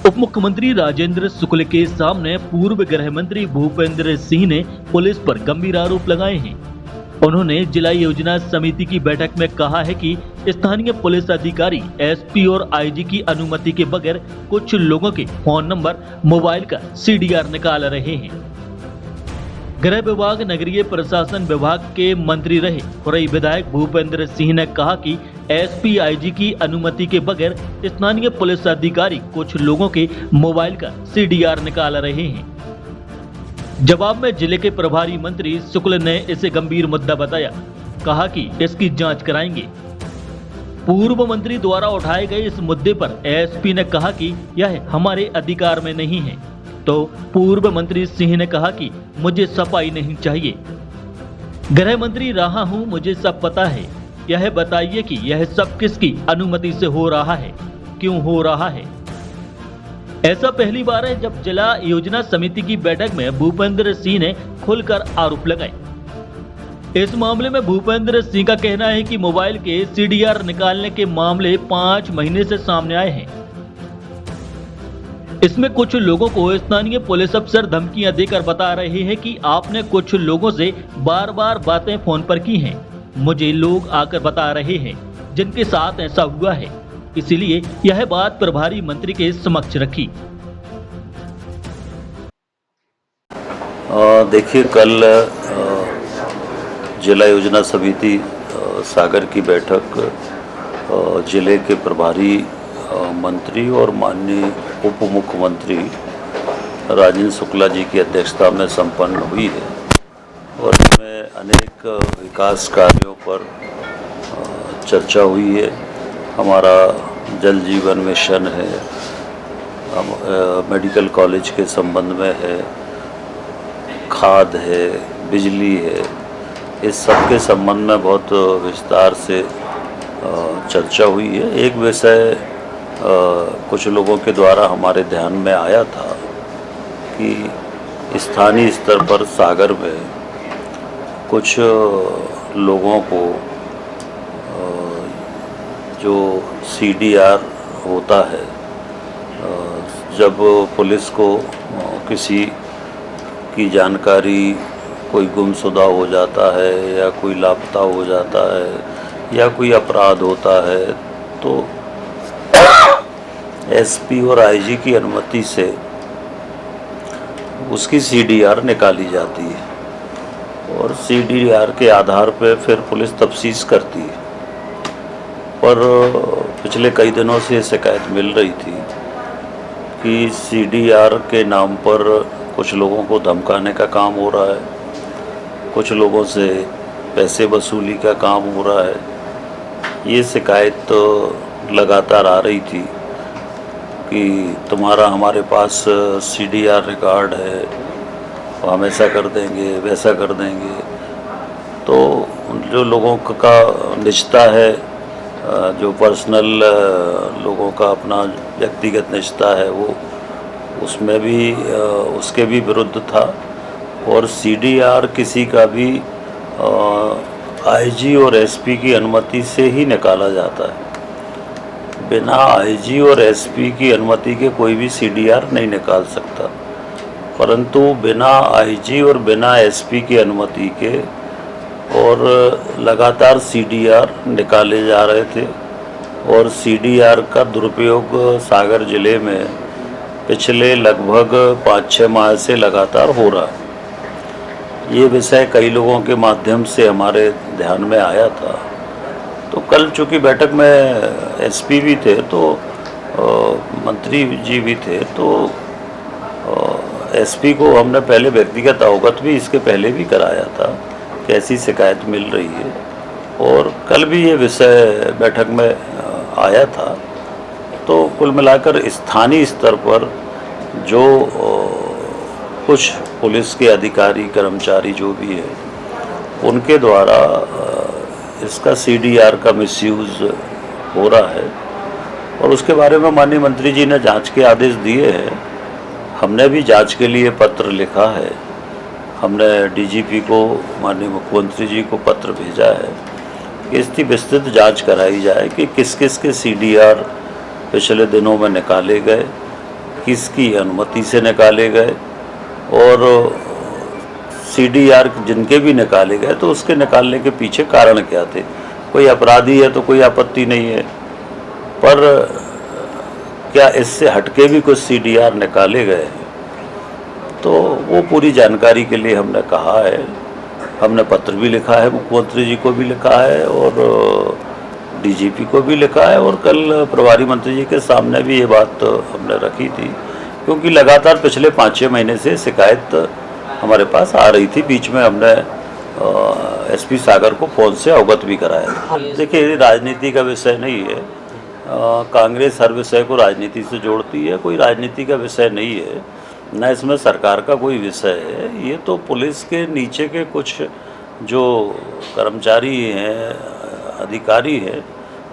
उप मुख्यमंत्री राजेंद्र शुक्ल के सामने पूर्व गृह मंत्री भूपेंद्र सिंह ने पुलिस पर गंभीर आरोप लगाए हैं। उन्होंने जिला योजना समिति की बैठक में कहा है कि स्थानीय पुलिस अधिकारी एसपी और आईजी की अनुमति के बगैर कुछ लोगों के फोन नंबर, मोबाइल का सीडीआर निकाल रहे हैं। गृह विभाग नगरीय प्रशासन विभाग के मंत्री रहे खुरई विधायक भूपेंद्र सिंह ने कहा कि एसपी आईजी की अनुमति के बगैर स्थानीय पुलिस अधिकारी कुछ लोगों के मोबाइल का सीडीआर निकाल रहे हैं। जवाब में जिले के प्रभारी मंत्री शुक्ल ने इसे गंभीर मुद्दा बताया, कहा कि इसकी जांच कराएंगे। पूर्व मंत्री द्वारा उठाए गए इस मुद्दे पर एसपी ने कहा कि यह हमारे अधिकार में नहीं है, तो पूर्व मंत्री सिंह ने कहा कि मुझे सफाई नहीं चाहिए। गृह मंत्री रहा हूं, मुझे सब पता है। यह बताइए कि यह सब किसकी अनुमति से हो रहा है, क्यों हो रहा है। ऐसा पहली बार है जब जिला योजना समिति की बैठक में भूपेंद्र सिंह ने खुलकर आरोप लगाए। इस मामले में भूपेंद्र सिंह का कहना है कि मोबाइल के सीडीआर निकालने के मामले 5 महीने से सामने आए हैं। इसमें कुछ लोगों को स्थानीय पुलिस अफसर धमकियां देकर बता रहे हैं कि आपने कुछ लोगों से बार बार बातें फोन पर की हैं। मुझे लोग आकर बता रहे हैं जिनके साथ ऐसा हुआ है, इसीलिए यह बात प्रभारी मंत्री के समक्ष रखी। देखिए, कल जिला योजना समिति सागर की बैठक जिले के प्रभारी मंत्री और माननीय उप मुख्यमंत्री राजेंद्र शुक्ला जी की अध्यक्षता में संपन्न हुई है और इसमें अनेक विकास कार्यों पर चर्चा हुई है। हमारा जल जीवन मिशन है, मेडिकल कॉलेज के संबंध में है, खाद है, बिजली है, इस सब के संबंध में बहुत विस्तार से चर्चा हुई है। एक विषय कुछ लोगों के द्वारा हमारे ध्यान में आया था कि स्थानीय स्तर पर सागर में कुछ लोगों को जो सीडीआर होता है, जब पुलिस को किसी की जानकारी, कोई गुमशुदा हो जाता है या कोई लापता हो जाता है या कोई अपराध होता है, तो एसपी और आईजी की अनुमति से उसकी सीडीआर निकाली जाती है और सीडीआर के आधार पर फिर पुलिस तफ्तीश करती है। पर पिछले कई दिनों से शिकायत मिल रही थी कि सीडीआर के नाम पर कुछ लोगों को धमकाने का काम हो रहा है, कुछ लोगों से पैसे वसूली का काम हो रहा है। ये शिकायत तो लगातार आ रही थी कि तुम्हारा हमारे पास सीडीआर रिकॉर्ड है, हम ऐसा कर देंगे, वैसा कर देंगे। तो जो लोगों का निजता है, जो पर्सनल लोगों का अपना व्यक्तिगत निजता है, वो उसमें भी उसके भी विरुद्ध था। और सीडीआर किसी का भी आईजी और एसपी की अनुमति से ही निकाला जाता है। बिना आईजी और एसपी की अनुमति के कोई भी सीडीआर नहीं निकाल सकता, परंतु बिना आईजी और बिना एसपी की अनुमति के और लगातार सीडीआर निकाले जा रहे थे। और सीडीआर का दुरुपयोग सागर जिले में पिछले लगभग 5-6 माह से लगातार हो रहा है। ये विषय कई लोगों के माध्यम से हमारे ध्यान में आया था। तो कल चूँकि बैठक में एसपी भी थे, तो मंत्री जी भी थे, तो एसपी को हमने पहले व्यक्तिगत अवगत भी इसके पहले भी कराया था कि ऐसी शिकायत मिल रही है। और कल भी ये विषय बैठक में आया था। तो कुल मिलाकर स्थानीय स्तर पर जो कुछ पुलिस के अधिकारी, कर्मचारी जो भी है, उनके द्वारा इसका सीडीआर का मिसयूज़ हो रहा है और उसके बारे में माननीय मंत्री जी ने जांच के आदेश दिए हैं। हमने भी जांच के लिए पत्र लिखा है। हमने डीजीपी को, माननीय मुख्यमंत्री जी को पत्र भेजा है कि इसकी विस्तृत जांच कराई जाए कि किस किस के सीडीआर पिछले दिनों में निकाले गए किसकी अनुमति से निकाले गए, और सीडीआर जिनके भी निकाले गए तो उसके निकालने के पीछे कारण क्या थे। कोई अपराधी है तो कोई आपत्ति नहीं है, पर क्या इससे हटके भी कुछ सीडीआर निकाले गए हैं, तो वो पूरी जानकारी के लिए हमने कहा है। हमने पत्र भी लिखा है, मुख्यमंत्री जी को भी लिखा है और डीजीपी को भी लिखा है, और कल प्रभारी मंत्री जी के सामने भी ये बात हमने रखी थी, क्योंकि लगातार पिछले 5-6 महीने से शिकायत हमारे पास आ रही थी। बीच में हमने एसपी सागर को फ़ोन से अवगत भी कराया। देखिए, राजनीति का विषय नहीं है। कांग्रेस हर विषय को राजनीति से जोड़ती है, कोई राजनीति का विषय नहीं है, न इसमें सरकार का कोई विषय है। ये तो पुलिस के नीचे के कुछ जो कर्मचारी हैं, अधिकारी हैं,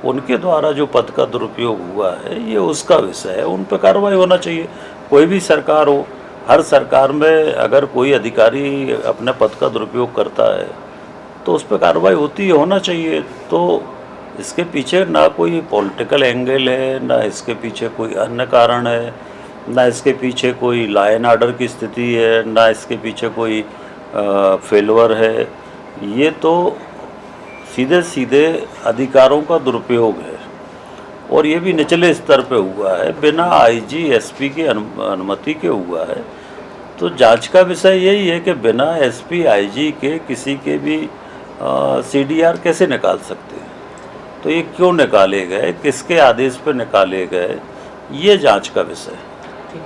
उनके द्वारा जो पद का दुरुपयोग हुआ है, ये उसका विषय है। उन पर कार्रवाई होना चाहिए। कोई भी सरकार हो, हर सरकार में अगर कोई अधिकारी अपने पद का दुरुपयोग करता है तो उस पर कार्रवाई होना चाहिए। तो इसके पीछे ना कोई पॉलिटिकल एंगल है, ना इसके पीछे कोई अन्य कारण है, ना इसके पीछे कोई लॉ एंड ऑर्डर की स्थिति है, ना इसके पीछे कोई फेलवर है। ये तो सीधे सीधे अधिकारों का दुरुपयोग है, और ये भी निचले स्तर पे हुआ है, बिना आईजी एसपी की अनुमति के हुआ है। तो जांच का विषय यही है कि बिना एसपी आईजी के किसी के भी सीडीआर कैसे निकाल सकते हैं, तो ये क्यों निकाले गए, किसके आदेश पर निकाले गए, ये जांच का विषय है।